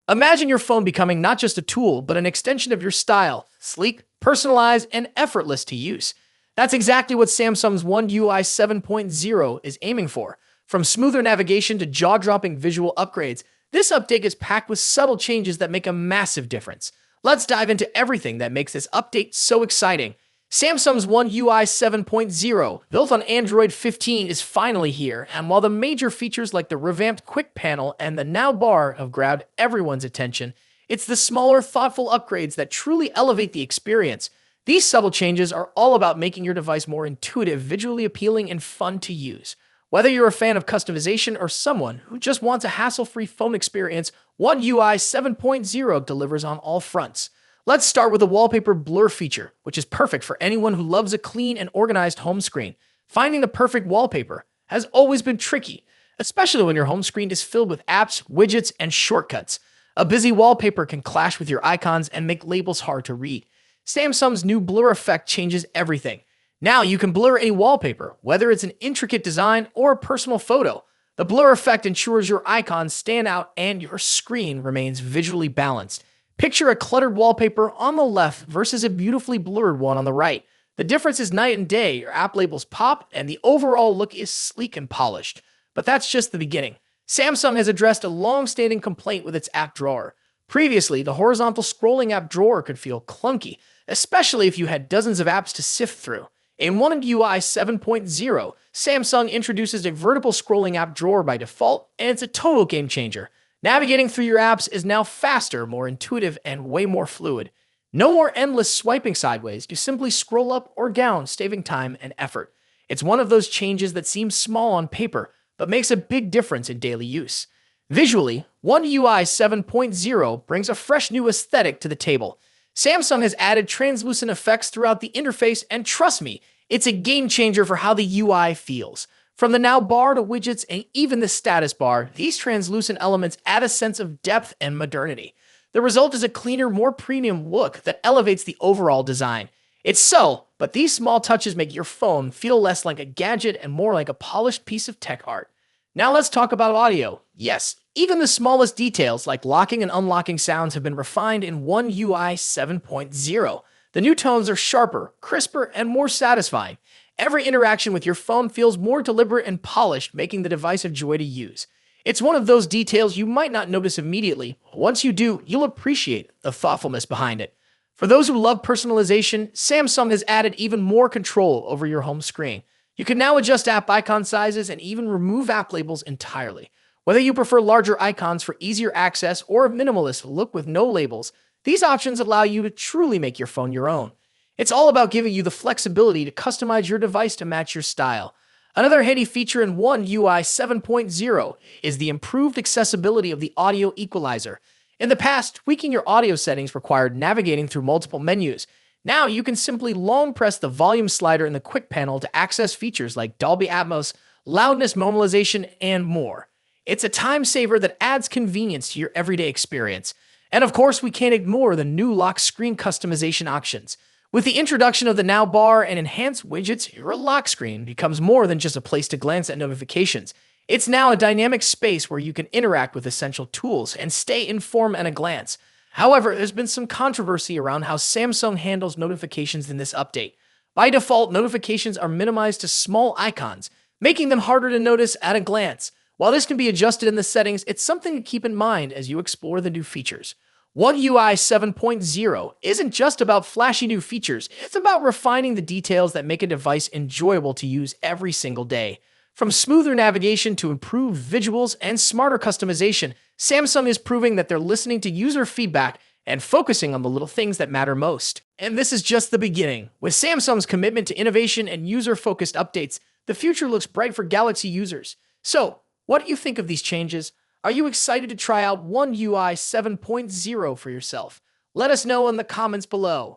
Imagine your phone becoming not just a tool, but an extension of your style, sleek, personalized, and effortless to use. That's exactly what Samsung's One UI 7.0 is aiming for. From smoother navigation to jaw-dropping visual upgrades, this update is packed with subtle changes that make a massive difference. Let's dive into everything that makes this update so exciting. Samsung's One UI 7.0, built on Android 15, is finally here, and while the major features like the revamped Quick Panel and the Now bar have grabbed everyone's attention, it's the smaller, thoughtful upgrades that truly elevate the experience. These subtle changes are all about making your device more intuitive, visually appealing, and fun to use. Whether you're a fan of customization or someone who just wants a hassle-free phone experience, One UI 7.0 delivers on all fronts. Let's start with the wallpaper blur feature, which is perfect for anyone who loves a clean and organized home screen. Finding the perfect wallpaper has always been tricky, especially when your home screen is filled with apps, widgets, and shortcuts. A busy wallpaper can clash with your icons and make labels hard to read. Samsung's new blur effect changes everything. Now you can blur any wallpaper, whether it's an intricate design or a personal photo. The blur effect ensures your icons stand out and your screen remains visually balanced. Picture a cluttered wallpaper on the left versus a beautifully blurred one on the right. The difference is night and day. Your app labels pop, and the overall look is sleek and polished. But that's just the beginning. Samsung has addressed a long-standing complaint with its app drawer. Previously, the horizontal scrolling app drawer could feel clunky, especially if you had dozens of apps to sift through. In One UI 7.0, Samsung introduces a vertical scrolling app drawer by default, and it's a total game changer. Navigating through your apps is now faster, more intuitive, and way more fluid. No more endless swiping sideways, you simply scroll up or down, saving time and effort. It's one of those changes that seems small on paper, but makes a big difference in daily use. Visually, One UI 7.0 brings a fresh new aesthetic to the table. Samsung has added translucent effects throughout the interface, and trust me, it's a game changer for how the UI feels. From the Now bar to widgets and even the status bar, these translucent elements add a sense of depth and modernity. The result is a cleaner, more premium look that elevates the overall design. It's subtle, but these small touches make your phone feel less like a gadget and more like a polished piece of tech art. Now let's talk about audio. Yes, even the smallest details like locking and unlocking sounds have been refined in One UI 7.0. The new tones are sharper, crisper, and more satisfying. Every interaction with your phone feels more deliberate and polished, making the device a joy to use. It's one of those details you might not notice immediately. Once you do, you'll appreciate the thoughtfulness behind it. For those who love personalization, Samsung has added even more control over your home screen. You can now adjust app icon sizes and even remove app labels entirely. Whether you prefer larger icons for easier access or a minimalist look with no labels, these options allow you to truly make your phone your own. It's all about giving you the flexibility to customize your device to match your style. Another handy feature in One UI 7.0 is the improved accessibility of the audio equalizer. In the past, tweaking your audio settings required navigating through multiple menus. Now you can simply long press the volume slider in the Quick Panel to access features like Dolby Atmos, loudness normalization, and more. It's a time saver that adds convenience to your everyday experience. And of course, we can't ignore the new lock screen customization options. With the introduction of the Now bar and enhanced widgets, your lock screen becomes more than just a place to glance at notifications. It's now a dynamic space where you can interact with essential tools and stay informed at a glance. However, there's been some controversy around how Samsung handles notifications in this update. By default, notifications are minimized to small icons, making them harder to notice at a glance. While this can be adjusted in the settings, it's something to keep in mind as you explore the new features. One UI 7.0 isn't just about flashy new features, it's about refining the details that make a device enjoyable to use every single day. From smoother navigation to improved visuals and smarter customization, Samsung is proving that they're listening to user feedback and focusing on the little things that matter most. And this is just the beginning. With Samsung's commitment to innovation and user-focused updates, the future looks bright for Galaxy users. So, what do you think of these changes? Are you excited to try out One UI 7.0 for yourself? Let us know in the comments below.